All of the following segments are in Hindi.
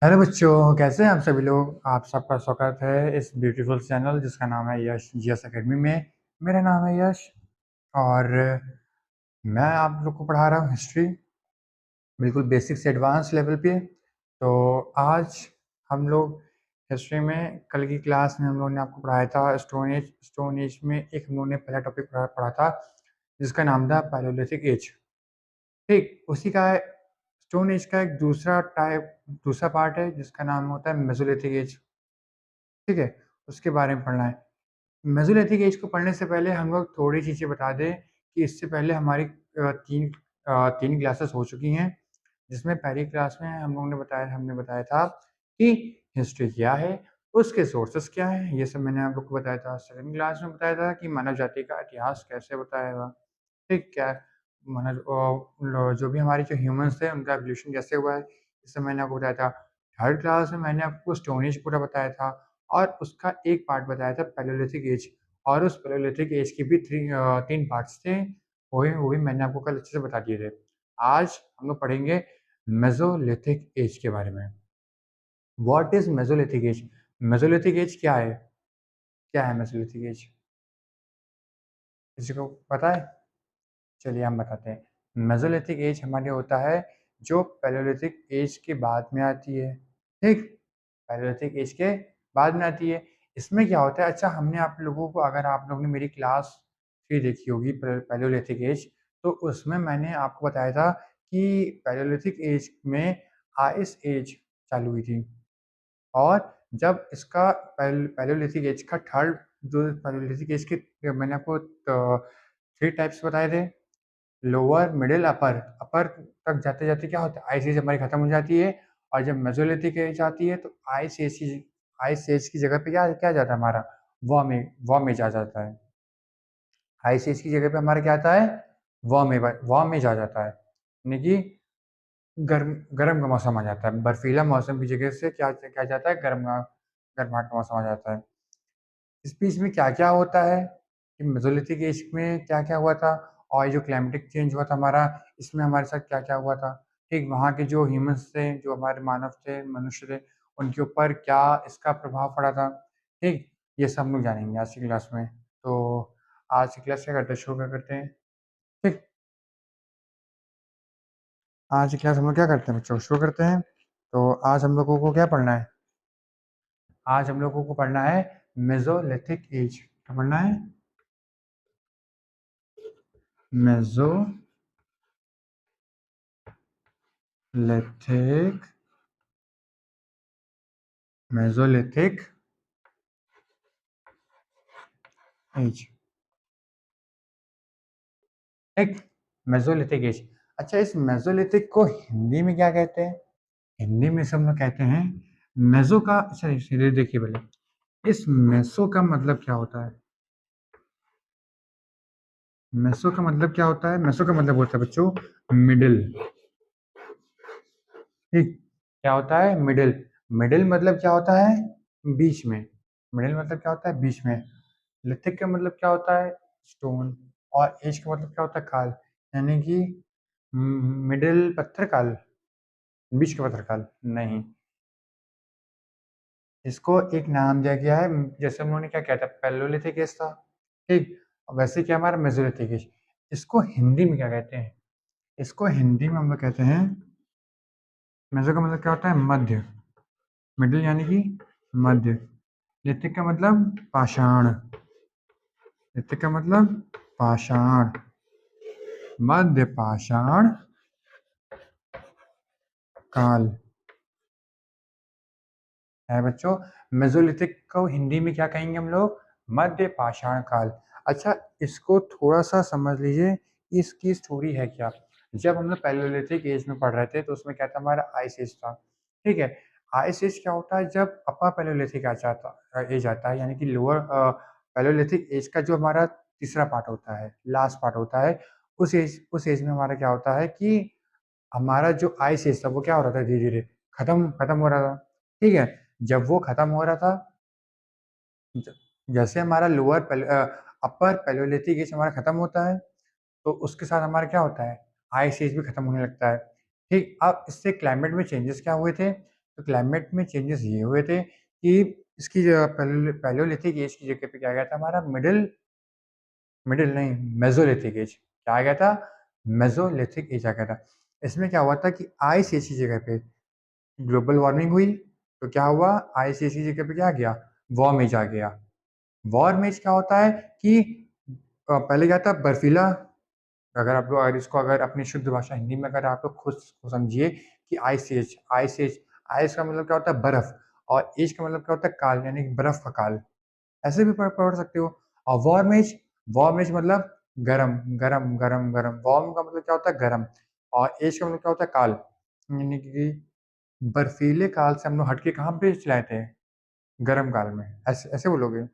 हेलो बच्चों, कैसे हैं आप सभी लोग। आप सबका स्वागत है इस ब्यूटीफुल चैनल जिसका नाम है यश जीएस एकेडमी में। मेरा नाम है यश और मैं आप लोग को पढ़ा रहा हूँ हिस्ट्री, बिल्कुल बेसिक से एडवांस लेवल पे। तो आज हम लोग हिस्ट्री में कल की क्लास में हम लोगों ने आपको पढ़ाया था स्टोन एज में एक हम लोगों ने पहला टॉपिक पढ़ा था जिसका नाम था पैलियोलिथिक एज। ठीक उसी का स्टोन एज का एक दूसरा पार्ट है जिसका नाम होता है मेसोलिथिक एज। ठीक है, उसके बारे में पढ़ना है। मेसोलिथिक एज को पढ़ने से पहले हम लोग थोड़ी चीज़ें बता दें कि इससे पहले हमारी तीन क्लासेस हो चुकी हैं, जिसमें पहली क्लास में हमने बताया था कि हिस्ट्री क्या है, उसके सोर्सेस क्या हैं, ये सब मैंने आप लोग को बताया था। सेकंड क्लास में बताया था कि मानव जाति का इतिहास कैसे बताया, ठीक क्या जो भी हमारे जो ह्यूमंस थे उनका एवोल्यूशन कैसे हुआ है, इस सब मैंने आपको बताया था। थर्ड क्लास में मैंने आपको स्टोन एज पूरा बताया था और उसका एक पार्ट बताया था पैलियोलिथिक एज, और उस पैलियोलिथिक एज की भी तीन पार्ट्स थे, वो भी मैंने आपको कल अच्छे से बता दिए थे। आज हम लोग पढ़ेंगे मेसोलिथिक एज के बारे में। What is Mesolithic as? Mesolithic as क्या है? क्या है मेसोलिथिक एज? किसी को पता है? चलिए हम बताते हैं। मेसोलिथिक एज हमारे होता है जो पैलियोलिथिक एज के बाद में आती है। ठीक, पैलियोलिथिक एज के बाद में आती है। इसमें क्या होता है, अच्छा हमने आप लोगों को, अगर आप लोगों ने मेरी क्लास 3 देखी होगी पैलियोलिथिक एज, तो उसमें मैंने आपको बताया था कि पैलियोलिथिक एज में आइस एज चालू हुई थी। और जब इसका पैलियोलिथिक एज का थर्ड, जो पैलियोलिथिक एज के मैंने आपको 3 टाइप्स बताए थे, लोअर मिडिल अपर। अपर तक जाते जाते क्या होता है, आइस एज हमारी खत्म हो जाती है। और जब मेसोलिथिक एज आती है तो आइस एज की जगह पे क्या क्या जाता है हमारा, वार्म एज आ जाता है। आइस एज की जगह पे हमारा क्या आता है, वार्म एज आ जाता है, यानी कि गर्म गर्म का मौसम आ जाता है। बर्फीला मौसम की जगह से क्या क्या जाता है, गर्माहट का मौसम आ जाता है। इस बीच में क्या-क्या होता है, कि मेसोलिथिक एज में क्या-क्या हुआ था, और ये जो क्लाइमेटिक चेंज हुआ था हमारा, इसमें हमारे साथ क्या-क्या हुआ था। ठीक, वहाँ के जो ह्यूमन्स थे, जो हमारे मानव थे, मनुष्य थे, उनके ऊपर क्या इसका प्रभाव पड़ा था। ठीक, ये सब हम लोग जानेंगे आज की क्लास में। तो आज की क्लास क्या करते हैं, शुरू क्या करते हैं। ठीक, आज की क्लास हम लोग क्या करते हैं बच्चों, शुरू करते हैं। तो आज हम लोगों को क्या पढ़ना है? आज हम लोगों को पढ़ना है मेसोलिथिक एज। क्या पढ़ना है? Mesolithic Mesolithic as. एक मेसोलिथिक एज। अच्छा, इस मेसोलिथिक को हिंदी में क्या कहते हैं? हिंदी में सब लोग कहते हैं मेसो का। अच्छा सीधे देखिए पहले, इस मेसो का मतलब क्या होता है? मेसो का मतलब क्या होता है? मेसो का मतलब होता है बच्चों मिडिल। ठीक, क्या होता है? मिडिल। मिडिल मतलब क्या होता है? बीच में। मिडिल मतलब क्या होता है? बीच में। लिथिक का मतलब क्या होता है? स्टोन। और एज का मतलब क्या होता है? काल। यानी कि मिडिल पत्थर काल, बीच का पत्थर काल नहीं। इसको एक नाम दिया गया है, जैसे उन्होंने क्या कहता है, पैलियोलिथिक एज था। ठीक, वैसे क्या हमारा मेसोलिथिक एज। इसको हिंदी में क्या कहते हैं? इसको हिंदी में हम लोग कहते हैं, मेसो का मतलब क्या होता है? मध्य। मिडिल यानी कि मध्य। लिथिक का मतलब पाषाण। लिथिक का मतलब पाषाण, मध्य पाषाण काल है बच्चों। मेसोलिथिक को हिंदी में क्या कहेंगे हम लोग? मध्य पाषाण काल। अच्छा, इसको थोड़ा सा समझ लीजिए, इसकी स्टोरी है क्या। जब हम लोग पैलियोलिथिक एज में पढ़ रहे थे तो उसमें क्या था, हमारा आइस एज था। ठीक है, आइस एज क्या होता है, जब अपर पैलियोलिथिक एज आता है, यानी कि लोअर पैलियोलिथिक एज का जो हमारा तीसरा पार्ट होता है, लास्ट पार्ट होता है, उस एज में हमारा क्या होता है कि हमारा जो आइस एज था वो क्या हो रहा था, धीरे धीरे खत्म खत्म हो रहा था। ठीक है, जब वो खत्म हो रहा था, ज- जैसे हमारा अपर पैलियोलिथिक एज हमारा खत्म होता है, तो उसके साथ हमारा क्या होता है, आइस एज भी खत्म होने लगता है। ठीक, अब इससे क्लाइमेट में चेंजेस क्या हुए थे, तो क्लाइमेट में चेंजेस ये हुए थे कि इसकी जगह पैलियोलिथिक एज की जगह पे क्या आ गया था हमारा मिडल मिडल नहीं मेसोलिथिक एज। क्या आ गया था? मेसोलिथिक एज आ गया था। इसमें क्या हुआ था कि आइस एज की जगह पे ग्लोबल वार्मिंग हुई, तो क्या हुआ? आइस एज की जगह पे क्या आ गया? वार्म एज आ गया। वार्म एज क्या होता है कि पहले क्या था बर्फीला। अगर इसको अगर अपनी शुद्ध भाषा हिंदी में अगर आप लोग खुद को समझिए कि ice age, ice age, ice का मतलब क्या होता है? बर्फ। और एज का मतलब क्या होता है? काल, यानी कि बर्फ का काल। ऐसे भी पढ़ सकते हो। और वार्म एज मतलब गरम, गरम, गरम, गरम। वार्म का मतलब क्या होता है? गरम। और एज का मतलब क्या होता है? काल। यानी कि बर्फीले काल से हम लोग हट के कहाँ पे चले आए थे? गरम काल में। ऐसे ऐसे बोलोगे?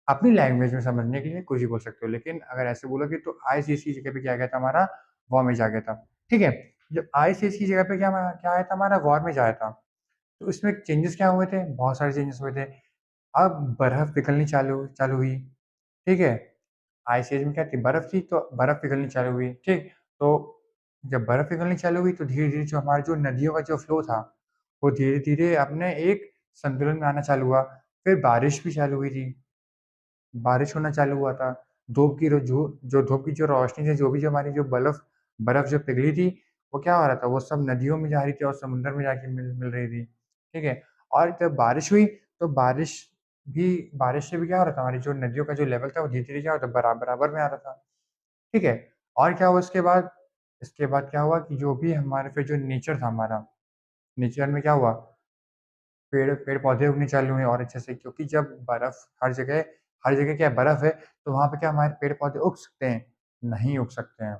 अपनी लैंग्वेज में समझने के लिए कुछ भी बोल सकते हो, लेकिन अगर ऐसे बोलोगे तो आईसीएस की जगह पे क्या आ गया था हमारा? वार्म एज आ गया था। ठीक है? जब आईसीएस की जगह पे क्या आया था हमारा? वार्म एज आया था। तो इसमें चेंजेस क्या हुए थे? बहुत सारे चेंजेस हुए थे। अब बर्फ पिघलनी चालू चालू हुई। ठीक है? आइस एज में क्या थी? बर्फ थी, तो बर्फ पिघलनी चालू हुई। ठीक? तो जब बर्फ पिघलनी चालू हुई तो धीरे-धीरे जो हमारा जो नदियों का जो फ्लो था, वो धीरे-धीरे अपने एक संतुलन में आना चालू हुआ। फिर बारिश भी चालू हुई थी। बारिश होना चालू हुआ था। धूप की जो रोशनी थी, जो हमारी जो बर्फ जो पिघली थी, वो क्या हो रहा था? वो सब नदियों में जा रही थी और समुद्र में जाके मिल मिल रही थी। ठीक है? और जब बारिश हुई, तो भी बारिश से भी क्या हो रहा था? हमारी जो नदियों का जो लेवल था, वो धीरे-धीरे क्या होता? बराबर में आ रहा था। ठीक है? और क्या हुआ इसके बाद? इसके बाद क्या हुआ कि जो भी हमारे फिर जो नेचर था हमारा, नेचर में क्या हुआ? पेड़-पौधे उगने चालू हुए और अच्छे से, क्योंकि जब बर्फ़ हर जगह क्या है? बर्फ़ है, तो वहाँ पे क्या हमारे पेड़-पौधे उग सकते हैं? नहीं उग सकते हैं।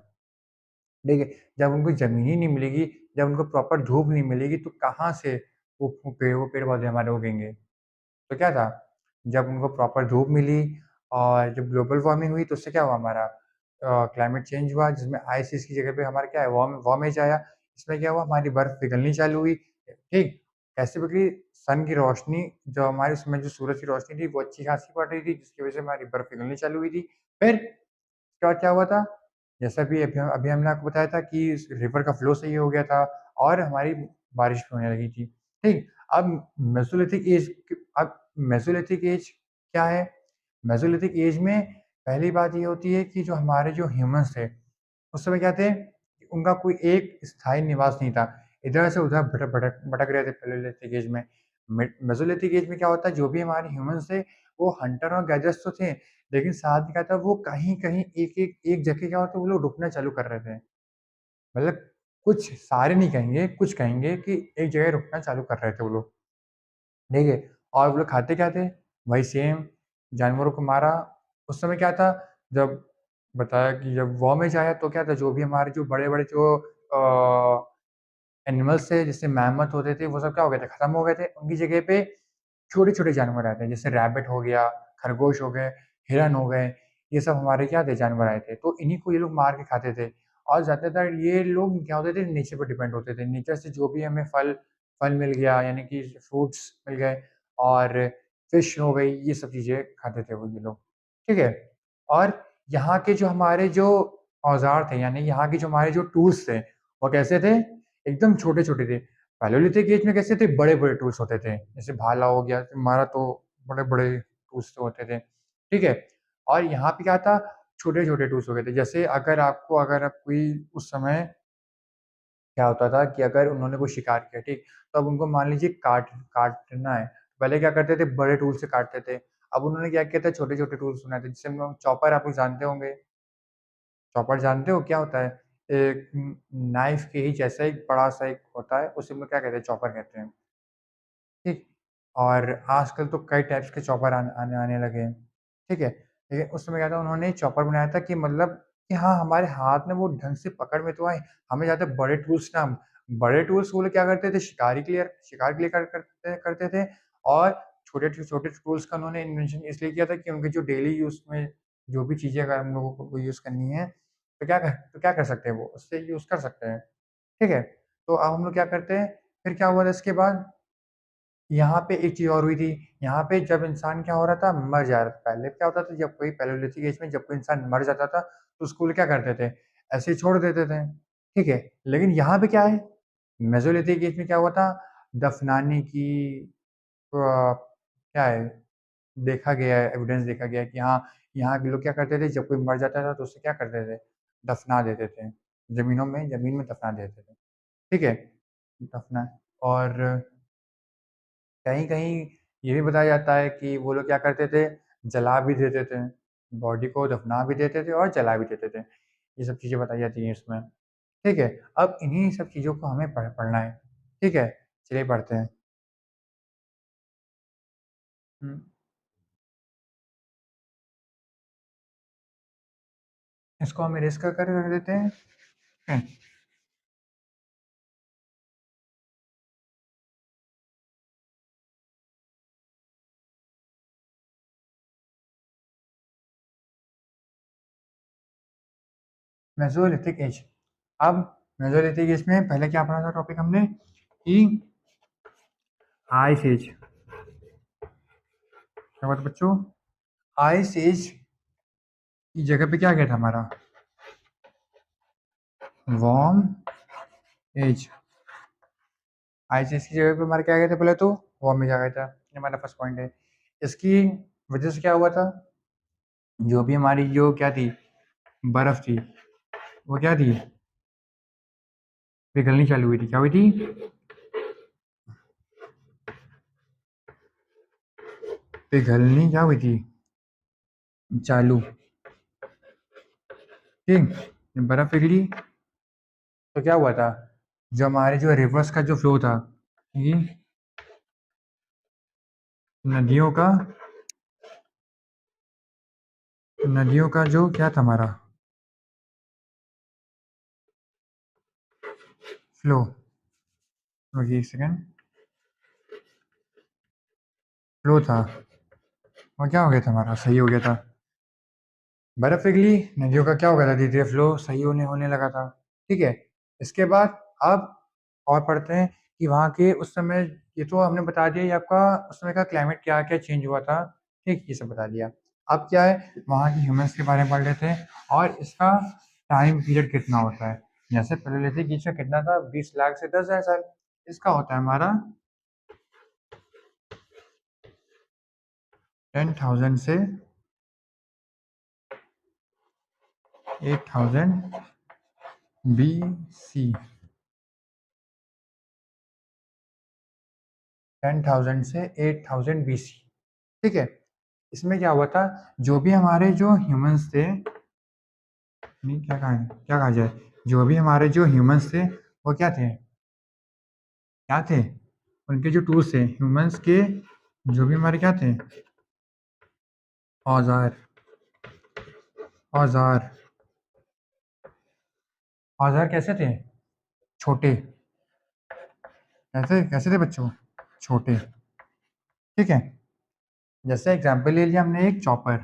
ठीक है? जब उनको ज़मीन ही नहीं मिलेगी, जब उनको प्रॉपर धूप नहीं मिलेगी, तो कहाँ से वो पेड़-पौधे हमारे उगेंगे? तो क्या था? जब उनको प्रॉपर धूप मिली और जब ग्लोबल वार्मिंग हुई, तो उससे क्या हुआ हमारा? क्लाइमेट चेंज हुआ, जिसमें आइस इसकी जगह पे हमारा क्या है? वार्म एज आया। इसमें क्या हुआ? हमारी बर्फ़ पिघलनी चालू हुई। ठीक? कैसे पिघली? सन की रोशनी, जो हमारे उसमें जो सूरज की रोशनी थी, वो अच्छी-खासी पड़ रही थी, जिसकी वज़ह से हमारी बर्फ़ पिघलनी चालू हुई थी। फिर उसके बाद क्या हुआ था? जैसा भी अभी हमने आपको बताया था कि इस रिवर का फ्लो सही हो गया था और हमारी बारिश भी होने लगी थी। ठीक? अब मेसोलिथिक एज क्या है? मेसोलिथिक एज में पहली बात ये होती है कि जो हमारे जो ह्यूमन्स थे, उस समय क्या थे? उनका कोई एक स्थायी निवास नहीं था। इधर से उधर भटक भटक रहे थे पैलियोलिथिक एज में। मेसोलिथिक एज में क्या होता है? जो भी हमारे ह्यूमन्स थे, वो हंटर और गैदरर्स तो थे, लेकिन साथ में क्या था? वो कहीं-कहीं एक जगह क्या होता है? वो लोग रुकना चालू कर रहे थे। मतलब कुछ सारे नहीं कहेंगे, कुछ कहेंगे कि एक जगह रुकना चालू कर रहे थे वो लोग। ठीक है? और वो लोग खाते क्या थे? वही सेम जानवरों को मारा। उस समय क्या था? जब बताया कि जब वॉर में जाया तो क्या था? जो भी हमारे जो बड़े-बड़े जो एनिमल्स थे, जैसे मैमथ होते थे, वो सब क्या हो गए थे? खत्म हो गए थे। उनकी जगह पे छोटे-छोटे जानवर आए थे, जैसे रैबिट हो गया, खरगोश हो गए, हिरन हो गए, ये सब हमारे क्या थे? जानवर आए थे। तो इन्हीं को ये लोग मार के खाते थे और ज़्यादातर ये लोग क्या होते थे? नेचर पे डिपेंड होते थे। नेचर से जो भी हमें फल फल मिल गया, यानी कि फ्रूट्स मिल गए और फिश हो गई, ये सब चीज़ें खाते थे वो ये लोग। ठीक है? और यहाँ के जो हमारे जो औज़ार थे, यानी यहाँ के जो हमारे जो टूल्स थे, वो कैसे थे? एकदम छोटे-छोटे थे। पैलियोलिथिक एज में कैसे थे? बड़े-बड़े टूल्स होते थे। जैसे भाला हो गया, हमारा तो बड़े-बड़े टूल्स तो होते थे। ठीक है? और यहाँ पे क्या था? छोटे-छोटे टूल्स हो गए थे। जैसे अगर आप कोई उस समय क्या होता था कि अगर उन्होंने कोई शिकार किया, ठीक? तो अब उनको मान लीजिए काटना है। पहले क्या करते थे? बड़े टूल से काटते थे। अब उन्होंने क्या किया था? छोटे-छोटे टूल्स बनाए थे। जैसे हम लोग चॉपर आप लोग जानते होंगे। चॉपर जानते हो क्या होता है? एक नाइफ के ही जैसा एक बड़ा-सा एक होता है, उसे हम लोग क्या कहते हैं? चॉपर कहते हैं। ठीक? और आजकल तो कई टाइप्स के चॉपर आने आने लगे हैं। ठीक है? लेकिन उस समय क्या था? उन्होंने चॉपर बनाया था कि मतलब कि हाँ, हमारे हाथ में वो ढंग से पकड़ में तो आए। हमें ज़्यादा बड़े टूल्स वो लोग क्या करते थे? शिकार के लिए करते थे और छोटे टूल्स का उन्होंने इन्वेंशन इसलिए किया था कि उनके जो डेली यूज़ में जो भी चीज़ें अगर हम लोगों को यूज़ करनी है, तो क्या कर सकते हैं वो? उससे यूज़ कर सकते हैं। ठीक है? तो अब हम लोग क्या करते हैं? फिर क्या हुआ था इसके बाद? यहाँ पे एक चीज़ और हुई थी, यहाँ पे जब इंसान क्या हो रहा था? मर जा रहा था। पहले क्या होता था? जब कोई पैलियोलिथिक एज में जब कोई इंसान मर जाता था, तो उसको लोग क्या करते थे? ऐसे ही छोड़ देते थे। ठीक है? लेकिन यहाँ पे क्या है? मेसोलिथिक एज में क्या हुआ था? दफनाने की क्या है, देखा गया है, एविडेंस देखा गया है कि हाँ, यहाँ के लोग क्या करते थे, जब कोई मर जाता था तो उसे क्या करते थे, दफना देते थे। ज़मीन में दफना देते थे। ठीक है? दफना और कहीं-कहीं ये भी बताया जाता है कि वो लोग क्या करते थे, जला भी देते थे। बॉडी को दफना भी देते थे और जला भी देते थे। ये सब चीज़ें बताई जाती हैं इसमें। ठीक है? अब इन्हीं सब चीज़ों को हमें पढ़ना है। ठीक है? चलिए पढ़ते हैं। हुँ, इसको हम इरेज़ कर रख देते हैं। हुँ, मेसोलिथिक एज। अब मेसोलिथिक एज में पहले क्या पढ़ा था टॉपिक हमने कि आइस एज। क्या बात बच्चों? आइस एज की जगह पे क्या गया था हमारा? Warm as. आइस एज की जगह पे हमारा क्या गया था पहले तो? वार्म एज आ गया था। ये हमारा फर्स्ट पॉइंट है। इसकी वजह से क्या हुआ था? जो भी हमारी जो क्या थी, बर्फ थी, वो क्या थी? पिघलनी चालू हुई थी। क्या हुई थी? पिघलनी क्या हुई थी? चालू। ठीक? जब बर्फ पिघली तो क्या हुआ था? जो हमारे जो रिवर्स का जो फ्लो था, ये नदियों का नदियों का जो क्या था हमारा? फ्लो। रुकिए एक सेकंड। फ्लो था। और क्या हो गया था हमारा? सही हो गया था। बर्फ पिघली, नदियों का क्या हो गया था? धीरे-धीरे फ्लो सही होने होने लगा था। ठीक है? इसके बाद अब और पढ़ते हैं कि वहाँ के उस समय, ये तो हमने बता दिया, ये आपका उस समय का क्लाइमेट क्या-क्या चेंज हुआ था। ठीक? ये सब बता दिया। अब क्या है, वहाँ के ह्यूमन्स के बारे में पढ़ लेते हैं और इसका टाइम पीरियड कितना होता है। जैसे पहले लेते हैं कि इसका कितना था, 20 लाख से 10,000 साल। इसका होता है हमारा 10,000 से 8,000 बीसी। 10,000 से 8,000 बीसी। ठीक है? इसमें क्या हुआ था, जो भी हमारे जो ह्यूमन्स थे, नहीं क्या कहा जाए, जो भी हमारे जो ह्यूमन्स थे, वो क्या थे? क्या थे? उनके जो टूल्स थे, ह्यूमन्स के जो भी हमारे क्या थे? औज़ार। औज़ार। औज़ार कैसे थे? छोटे। कैसे कैसे थे बच्चों? छोटे। ठीक है? जैसे एग्ज़ाम्पल ले लिया हमने एक चॉपर।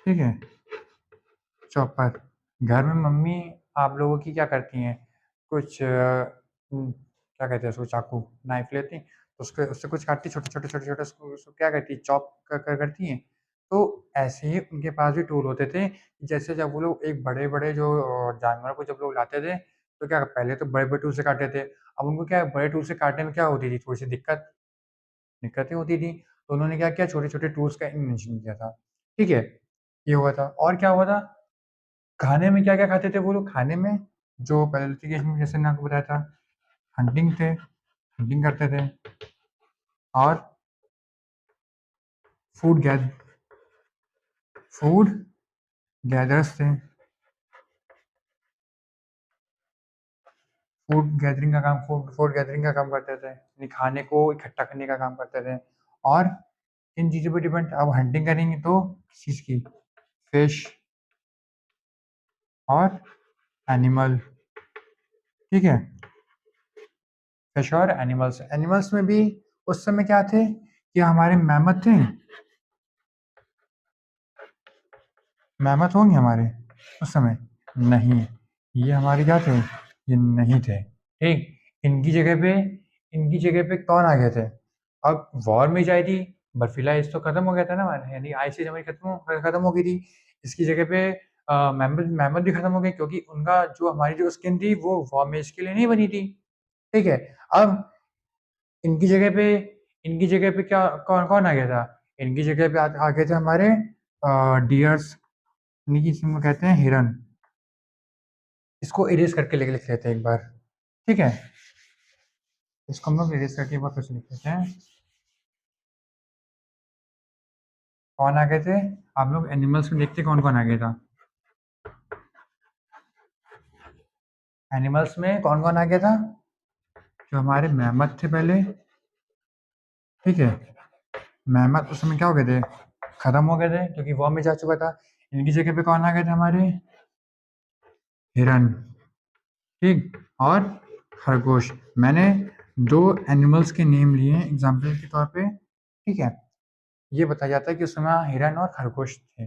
ठीक है? चॉपर। घर में मम्मी आप लोगों की क्या करती हैं? कुछ क्या कहते हैं उसको, चाकू, नाइफ लेती, उसके उससे कुछ काटती, छोटे-छोटे उसको उसको क्या करती हैं, चॉप करती हैं। तो ऐसे ही उनके पास भी टूल होते थे। जैसे जब वो लोग एक बड़े-बड़े जो जानवरों को जब लोग लाते थे, तो क्या पहले तो बड़े-बड़े टूल से काटते थे। अब उनको क्या है, बड़े टूल से काटने में क्या होती थी, थोड़ी-सी दिक्कतें होती थी। तो उन्होंने क्या किया, छोटे-छोटे टूल्स का इन्वेंशन किया था। ठीक है? ये हुआ था और क्या हुआ था? खाने में क्या-क्या खाते थे वो लोग? खाने में जो पैलेंथी केस में जैसे मैंने आपको बताया था, हंटिंग थे, हंटिंग करते थे और फूड गैद फूड गैदरर्स थे। फूड गैदरिंग का काम करते थे, यानी खाने को इकट्ठा करने का काम करते थे। और इन चीज़ों पे डिपेंड, अब हंटिंग करेंगे तो किस चीज़ की? फिश और एनिमल। ठीक है? फिश और एनिमल्स। एनिमल्स में भी उस समय क्या थे कि हमारे मैमथ थे। मैमथ होंगे हमारे उस समय? नहीं, ये हमारे क्या थे? ये नहीं थे। ठीक? इनकी जगह पे इनकी जगह पे कौन आ गए थे? अब वॉर में जाए थी, बर्फीला एज तो खत्म हो गया था ना हमारा, यानी आइस एज हमारी खत्म हो गई थी। इसकी जगह पे मैमथ मैमथ भी खत्म हो गए, क्योंकि उनका जो हमारी जो स्किन थी वो वार्म एज के लिए नहीं बनी थी। ठीक है? अब इनकी जगह पे इनकी जगह पे क्या कौन आ गया था? इनकी जगह पे आ गए थे हमारे डियर्स, यानी कि जिनको कहते हैं हिरन। इसको इरेज़ करके लिख लेते हैं एक बार, ठीक है? इसको हम लोग इरेज़ करके एक बार फिर से लिख लेते हैं। कौन आ गए थे? आप लोग एनिमल्स में देखते कौन-कौन आ गया था? एनिमल्स में कौन-कौन आ गया था? जो हमारे मैमथ थे पहले, ठीक है? मैमथ उस समय क्या हो गए थे? खत्म हो गए थे क्योंकि वॉर में जा चुका था। इनकी जगह पे कौन आ गए थे हमारे? हिरन, ठीक? और खरगोश। मैंने 2 एनिमल्स के नेम लिए हैं एग्ज़ाम्पल के तौर पे, ठीक है? ये बताया जाता है कि उस समय हिरन और खरगोश थे।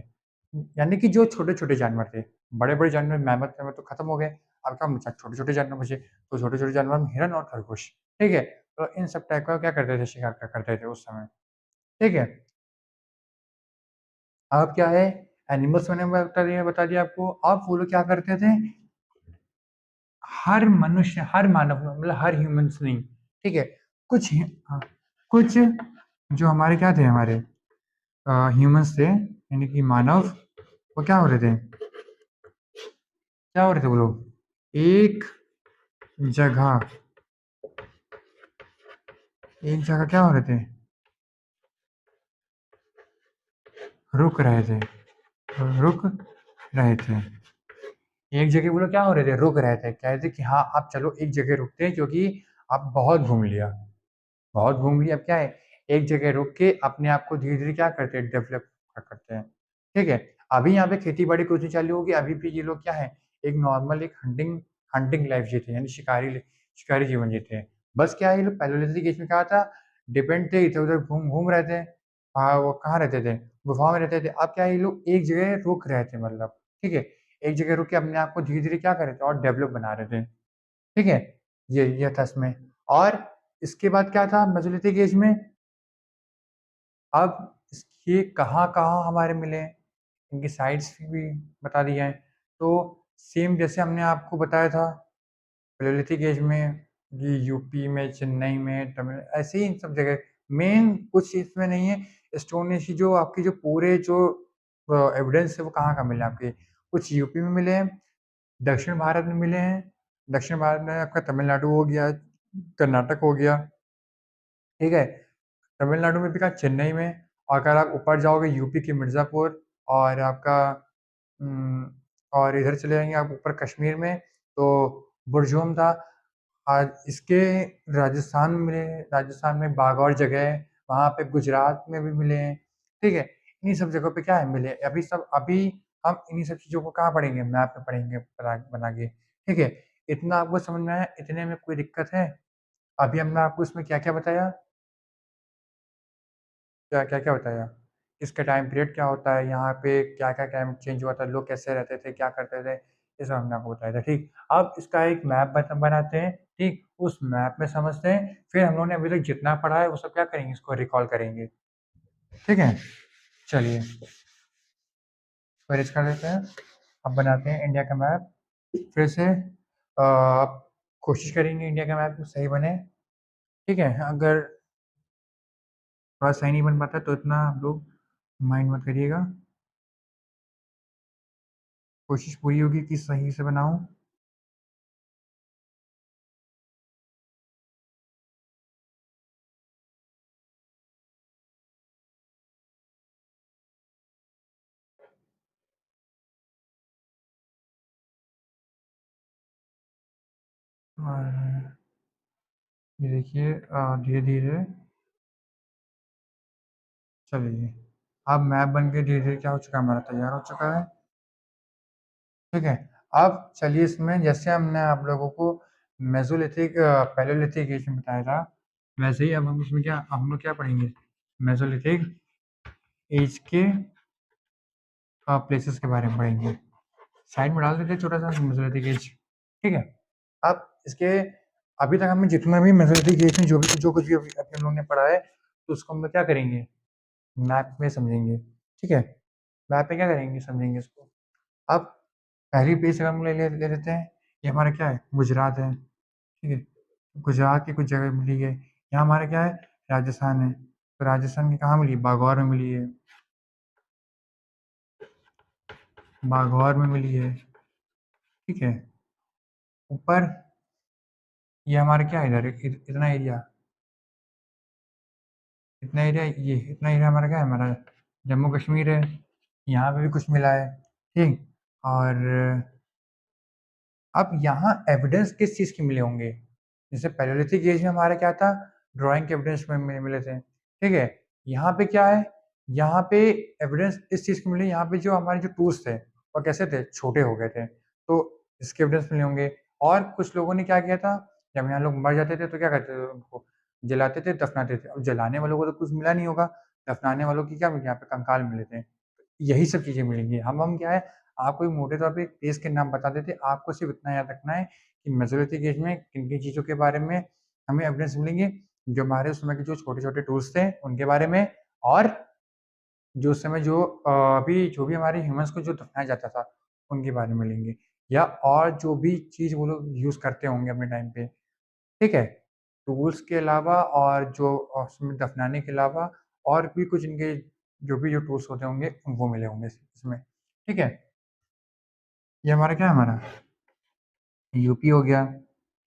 यानी कि जो छोटे-छोटे जानवर थे। बड़े-बड़े जानवर मैमथ-वैमथ तो खत्म हो गए। अब क्या बचा? छोटे-छोटे जानवर बचे। तो छोटे-छोटे जानवर में हिरन और खरगोश, ठीक है? तो इन सब टाइप का क्या करते थे, शिकार करते थे उस समय, ठीक है? अब क्या है, एनिमल्स मैंने बता दिया आपको। अब वो लोग क्या करते थे, हर मनुष्य, हर मानव मतलब हर ह्यूमन्स नहीं, ठीक है? कुछ हाँ, कुछ जो हमारे क्या थे, हमारे ह्यूमन्स थे, यानी कि मानव, वो क्या हो रहे थे? क्या हो रहे थे वो लोग? एक जगह एक जगह क्या हो रहे थे? रुक रहे थे, रुक रहे थे। एक जगह वो लोग क्या हो रहे थे? रुक रहे थे। कह रहे थे कि हाँ, अब चलो एक जगह रुकते हैं क्योंकि अब बहुत घूम लिया। बहुत घूम लिया, अब क्या है, एक जगह रुक के अपने आप को धीरे-धीरे क्या करते हैं, डेवलप करते हैं, ठीक है? अभी यहाँ पे खेती-बाड़ी कुछ नहीं चालू होगी, अभी भी ये लोग क्या है, एक नॉर्मल एक हंटिंग हंटिंग लाइफ़ जीते हैं, यानी शिकारी जीवन जीते हैं। बस क्या है, ये लोग पैलियोलिथिक एज में क्या था, डिपेंड थे, इधर-उधर घूम रहे थे। वो कहाँ रहते थे? गुफाओं में रहते थे। अब क्या है, ये लोग एक जगह रुक रहे थे मतलब, ठीक है? एक जगह रुक के अपने आप को धीरे-धीरे क्या कर रहे थे और डेवलप बना रहे थे, ठीक है? ये था इसमें। और इसके बाद क्या था मेसोलिथिक एज में, अब ये कहाँ-कहाँ हमारे मिले हैं, इनकी साइट्स भी बता दी जाएँ। तो सेम जैसे हमने आपको बताया था पैलियोलिथिक एज में, ये यूपी में, चेन्नई में, तमिल ऐसे ही इन सब जगह मेन कुछ इसमें नहीं है। स्टोन एज की जो आपकी जो पूरे जो एविडेंस है वो कहाँ-कहाँ मिले आपके? कुछ यूपी में मिले हैं, दक्षिण भारत में मिले हैं। दक्षिण भारत में आपका तमिलनाडु हो गया, कर्नाटक हो गया, ठीक है? तमिलनाडु में भी कहाँ, चेन्नई में। और अगर आप ऊपर जाओगे यूपी के मिर्ज़ापुर और आपका उम, और इधर चले जाएँगे आप ऊपर कश्मीर में, तो बुरज़ोम था। आज इसके राजस्थान में मिले हैं, राजस्थान में बागौर जगह है, वहाँ पे गुजरात में भी मिले हैं, ठीक है? इन्हीं सब जगहों पे क्या है, मिले। अभी हम इन्हीं सब चीज़ों को कहाँ पढ़ेंगे, मैप में पढ़ेंगे बना के, ठीक है? इतना आपको समझ में आया? इतने में कोई दिक्कत है? अभी हमने आपको इसमें क्या-क्या बताया? क्या-क्या बताया? इसका टाइम पीरियड क्या होता है, यहाँ पे क्या-क्या क्लाइमेट चेंज हुआ था, लोग कैसे रहते थे, क्या करते थे, ये सब हमने आपको बताया था, ठीक। अब इसका एक मैप बनाते हैं, ठीक, उस मैप में समझते हैं, फिर हम लोगों ने अभी तक जितना पढ़ा है वो सब क्या करेंगे, इसको रिकॉल करेंगे, ठीक है? चलिए, फिर कर देते हैं। अब बनाते हैं इंडिया का मैप, फिर से आप कोशिश करेंगे इंडिया का मैप सही बने, ठीक है? अगर थोड़ा सही नहीं बन पाता तो इतना आप लोग माइंड मत करिएगा। कोशिश पूरी होगी कि सही से बनाऊँ। और ये देखिए धीरे-धीरे चलिए, अब मैप बन के धीरे-धीरे क्या हो चुका है, हमारा तैयार हो चुका है, ठीक है? अब चलिए इसमें जैसे हमने आप लोगों को पैलियोलिथिक एज में बताया था, वैसे ही अब हम इसमें क्या हम लोग क्या पढ़ेंगे? मेसोलिथिक एज के प्लेसेस के बारे में पढ़ेंगे। साइड में डाल देते हैं छोटा-सा मेसोलिथिक एज, ठीक है? अब इसके अभी तक हमने जितना भी मेसोलिथिक एज में जो कुछ भी अभी अभी हम लोगों ने पढ़ा है, तो उसको हम लोग क्या करेंगे? मैप में समझेंगे, ठीक है? मैप में क्या करेंगे? समझेंगे इसको। अब पहली प्लेस अगर हम ले लेते हैं, ये हमारा क्या है? गुजरात है, ठीक है? गुजरात की कुछ जगह मिली है। यहाँ हमारा क्या है, राजस्थान है, तो राजस्थान की कहाँ मिली? बागौर में मिली है, बागौर में मिली है, ठीक है? ऊपर ये हमारा क्या है इधर इतना एरिया, इतना एरिया हमारा क्या है, हमारा जम्मू कश्मीर है, यहाँ पे भी कुछ मिला है, ठीक? और अब यहाँ एविडेंस किस चीज़ के मिले होंगे? जैसे पैलियोलिथिक एज में हमारा क्या था, ड्राइंग के एविडेंस में मिले थे, ठीक है? यहाँ पे क्या है, यहाँ पे एविडेंस इस चीज़ के मिले, यहाँ पे जो हमारे जो टूल्स थे वो कैसे थे, छोटे हो गए थे, तो इसके एविडेंस मिले होंगे। और कुछ लोगों ने क्या किया था, जब यहाँ लोग मर जाते थे तो क्या करते थे उनको, जलाते थे, दफनाते थे। अब जलाने वालों को तो कुछ मिला नहीं होगा, दफनाने वालों की क्या, यहाँ पे कंकाल मिले थे। यही सब चीज़ें मिलेंगी। हम क्या है, आपको एक मोटे तौर पे एक प्लेस के नाम बता देते हैं, आपको सिर्फ़ इतना याद रखना है कि मेसोलिथिक एज में किन-किन चीज़ों के बारे में हमें एविडेंस मिलेंगे, जो हमारे उस समय के जो छोटे-छोटे टूल्स थे, उनके बारे में, और जो उस समय जो अभी जो भी हमारे ह्यूमन्स को जो दफनाया जाता था, उनके बारे में मिलेंगे, या और जो भी चीज़ वो लोग यूज़ करते होंगे अपने टाइम पे, ठीक है? टूल्स के अलावा और जो उसमें दफनाने के अलावा और भी कुछ इनके जो टूल्स होते होंगे, वो मिले होंगे इसमें, ठीक है? ये हमारा क्या है, हमारा यूपी हो गया,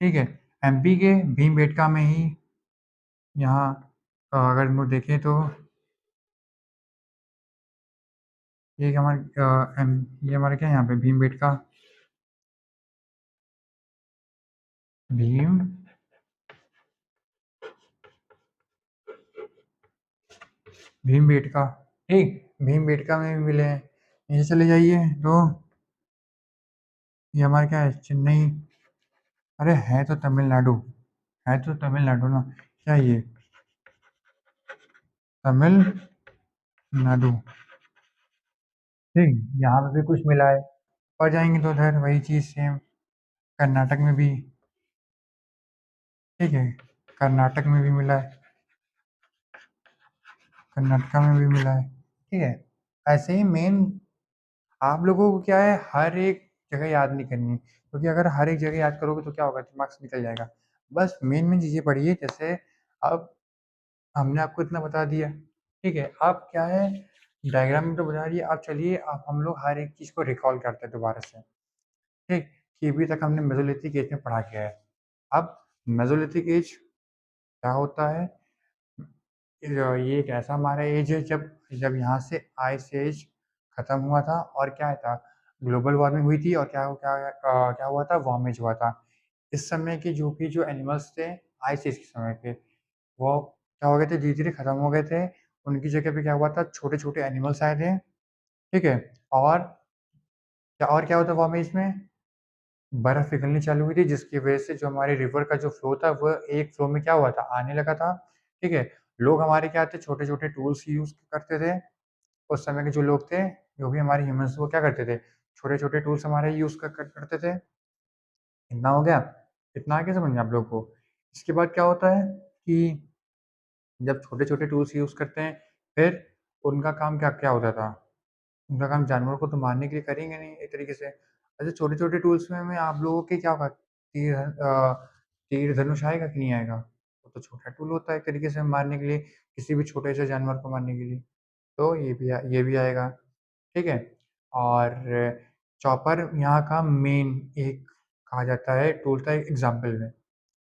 ठीक है? एमपी के भीमबेटका में ही यहाँ अगर हम लोग देखें तो ये हमारे ये हमारा क्या है यहाँ पे भीमबेटका, भीम भीमबेटका, ठीक? भीमबेटका में भी मिले हैं। नीचे चले जाइए तो ये हमारा क्या है, चेन्नई, अरे है तो तमिलनाडु, है तो तमिलनाडु ना, क्या ये तमिलनाडु, ठीक? यहाँ पे भी कुछ मिला है। और जाएँगे तो उधर वही चीज़ सेम, कर्नाटक में भी, ठीक है? कर्नाटक में भी मिला है, कर्नाटका में भी मिला है, ठीक है? ऐसे ही मेन आप लोगों को क्या है, हर एक जगह याद नहीं करनी, क्योंकि अगर हर एक जगह याद करोगे तो क्या होगा, दिमाग से निकल जाएगा। बस मेन-मेन चीज़ें पढ़िए, जैसे अब हमने आपको इतना बता दिया, ठीक है? अब क्या है, डायग्राम में तो बता दिया, अब चलिए अब हम लोग हर एक चीज़ को रिकॉल करते हैं दोबारा से, ठीक? कि अभी तक हमने मेसोलिथिक एज में पढ़ा क्या है। अब मेसोलिथिक एज क्या होता है? ये एक ऐसा हमारा एज है जब जब यहाँ से आइस एज खत्म हुआ था, और क्या था, ग्लोबल वार्मिंग हुई थी, और क्या हुआ था, वार्म एज हुआ था। इस समय के जो भी जो एनिमल्स थे आइस एज के समय के, वो क्या हो गए थे, धीरे-धीरे खत्म हो गए थे। उनकी जगह पे क्या हुआ था, छोटे-छोटे एनिमल्स आए थे, ठीक है? और क्या होता है वार्म एज में? बर्फ़ पिघलनी चालू हुई थी, जिसकी वजह से जो हमारे रिवर का जो फ्लो था, वो एक फ्लो में क्या हुआ था, आने लगा था, ठीक है? लोग हमारे क्या थे, छोटे-छोटे टूल्स यूज़ करते थे। उस समय के जो लोग थे, जो भी हमारे ह्यूमन्स, वो क्या करते थे, छोटे-छोटे टूल्स हमारे यूज़ करते थे। इतना हो गया, इतना आ गया समझ में आप लोगों को? इसके बाद क्या होता है कि जब छोटे-छोटे टूल्स यूज़ करते हैं, फिर उनका काम क्या-क्या होता था? उनका काम जानवरों को तो मारने के लिए करेंगे नहीं एक तरीके से। अच्छा, छोटे-छोटे टूल्स में आप लोगों के क्या होगा, तीर धनुष आएगा कि नहीं आएगा? वो तो छोटा टूल होता है एक तरीके से मारने के लिए, किसी भी छोटे से जानवर को मारने के लिए। तो ये भी आएगा, ठीक है? और चॉपर यहाँ का मेन एक कहा जाता है टूल था एग्ज़ाम्पल में।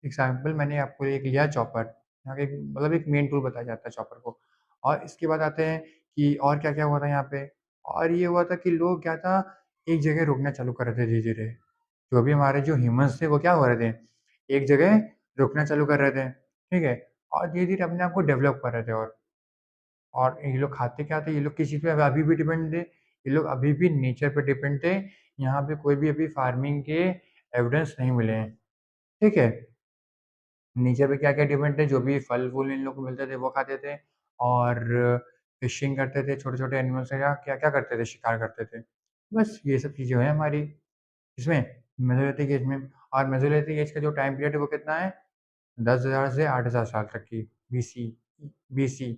एग्ज़ाम्पल मैंने आपको एक लिया चॉपर, यहाँ का एक मतलब एक मेन टूल बताया जाता है चॉपर को। और इसके बाद आते हैं कि और क्या-क्या हुआ था यहाँ पे, और ये हुआ था कि लोग क्या था, एक जगह रुकना चालू कर रहे थे धीरे-धीरे। जो भी हमारे जो ह्यूमन्स थे वो क्या हो रहे थे, एक जगह रुकना चालू कर रहे थे, ठीक है? और धीरे-धीरे अपने आप को डेवलप कर रहे थे, और ये लोग खाते क्या थे, ये लोग किस चीज़ पे अभी भी डिपेंड थे, ये लोग अभी भी नेचर पे डिपेंड थे। यहाँ पे कोई भी अभी फार्मिंग के एविडेंस नहीं मिले हैं, ठीक है? नेचर पे क्या-क्या डिपेंड थे, जो भी फल-फूल इन लोग को मिलते थे वो खाते थे, और फिशिंग करते थे, छोटे-छोटे एनिमल्स का क्या-क्या करते थे, शिकार करते थे। बस ये सब चीज़ें हैं हमारी इसमें मेसोलिथिक एज में। और मेसोलिथिक एज का जो टाइम पीरियड है वो कितना है? 10,000 से 8,000 साल तक की, बीसी, बीसी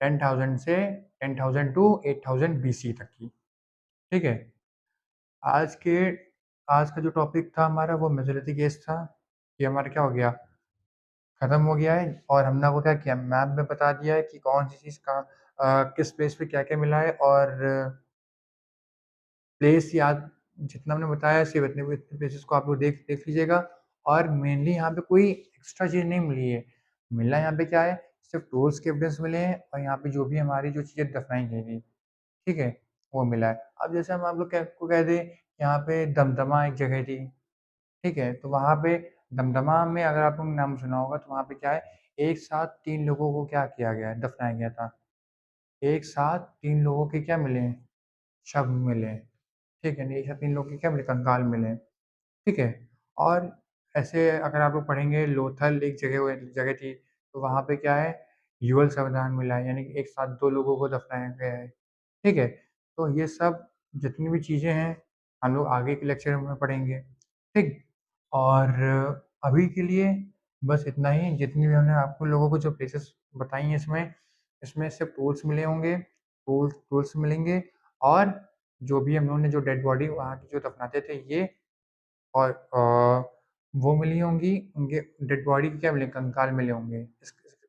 10,000 से 10,000 टू 8,000 बीसी तक की, ठीक है? आज के आज का जो टॉपिक था हमारा वो मेसोलिथिक एज था। ये हमारा क्या हो गया? खत्म हो गया है और हमने आपको क्या किया मैप में बता दिया है कि कौन-सी चीज़ कहाँ किस प्लेस पे क्या-क्या मिला है और प्लेस याद जितना हमने बताया सिर्फ़ इतने प्लेसेस को आप लोग देख देख लीजिएगा और मेनली यहाँ पे कोई एक्स्ट्रा चीज़ नहीं मिली है। मिला यहाँ पे क्या है, सिर्फ़ टूल्स के एविडेंस मिले हैं और यहाँ पे जो भी हमारी जो चीज़ें दफ़नाई गई थी, ठीक है? वो मिला है। अब जैसे हम आप लोग क्या को कह दें, यहाँ पे दमदमा एक जगह थी, ठीक है? तो वहाँ पे दमदमा में अगर आप लोगों ने नाम सुना होगा तो वहाँ पे क्या है, एक साथ 3 लोगों को क्या किया गया है, दफ़नाया गया था। एक साथ 3 लोगों के क्या मिले हैं, शव मिले हैं। ठीक है, नहीं, 3 लोग के क्या मिले कंकाल मिले, ठीक है? और ऐसे अगर आप लोग पढ़ेंगे लोथल एक जगह थी, तो वहाँ पे क्या है युगल संविधान मिला है, यानी कि एक साथ 2 लोगों को दफ़नाया गया है, ठीक है? तो ये सब जितनी भी चीज़ें हैं, हम लोग आगे के लेक्चर में पढ़ेंगे, ठीक? और अभी के लिए बस इतना ही, जितनी भी हमने आपको लोगों को जो प्लेसेस बताई हैं इसमें सिर्फ़ टूल्स मिले होंगे, टूल्स मिलेंगे और जो भी हम लोगों ने जो डेड बॉडी वहाँ की जो दफ़नाते थे ये और वो मिली होंगी, उनके डेड बॉडी के क्या मिले कंकाल मिले होंगे।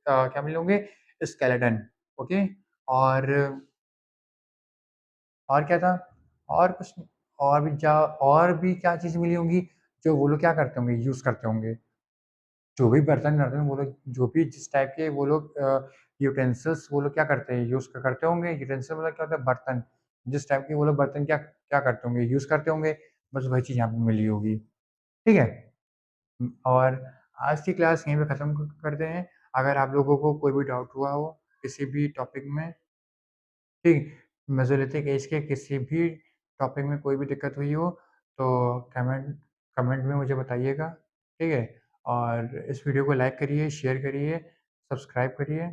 क्या मिले होंगे? Skeleton, okay? और और क्या था? और कुछ और भी क्या चीज़ मिली होंगी, जो वो लोग क्या करते होंगे, यूज़ करते होंगे। जो भी बर्तन-वर्तन वो लोग जो भी जिस टाइप के वो लोग यूटेंसिल्स वो लोग क्या करते हैं, यूज़ करते होंगे। यूटेंसिल मतलब क्या होता है? बर्तन। जिस टाइप के वो लोग बर्तन क्या क्या करते होंगे, यूज़ करते होंगे, बस वही चीज़ यहाँ पे मिली होगी। ठीक है? और आज की क्लास यहीं पे ख़त्म क करते हैं। अगर आप लोगों को कोई भी डाउट हुआ हो किसी भी टॉपिक में, ठीक, मेसोलिथिक एज के किसी भी टॉपिक में कोई भी दिक्कत हुई हो, तो कमेंट में मुझे बताइएगा, ठीक है? और इस वीडियो को लाइक करिए, शेयर करिए, सब्सक्राइब करिए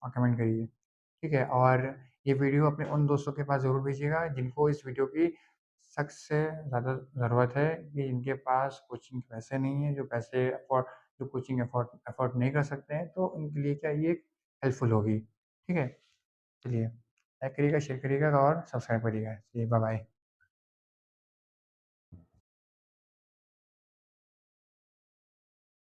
और कमेंट करिए, ठीक है? और ये वीडियो अपने उन दोस्तों के पास ज़रूर भेजिएगा जिनको इस वीडियो की सख्त से ज़्यादा ज़रूरत है कि जिनके पास कोचिंग के पैसे नहीं हैं, जो कोचिंग अफ़ोर्ड नहीं कर सकते हैं, तो उनके लिए क्या ये हेल्पफुल होगी, ठीक है? चलिए, लाइक करिएगा, शेयर करिएगा और सब्सक्राइब करिएगा। चलिए, बाय-बाय।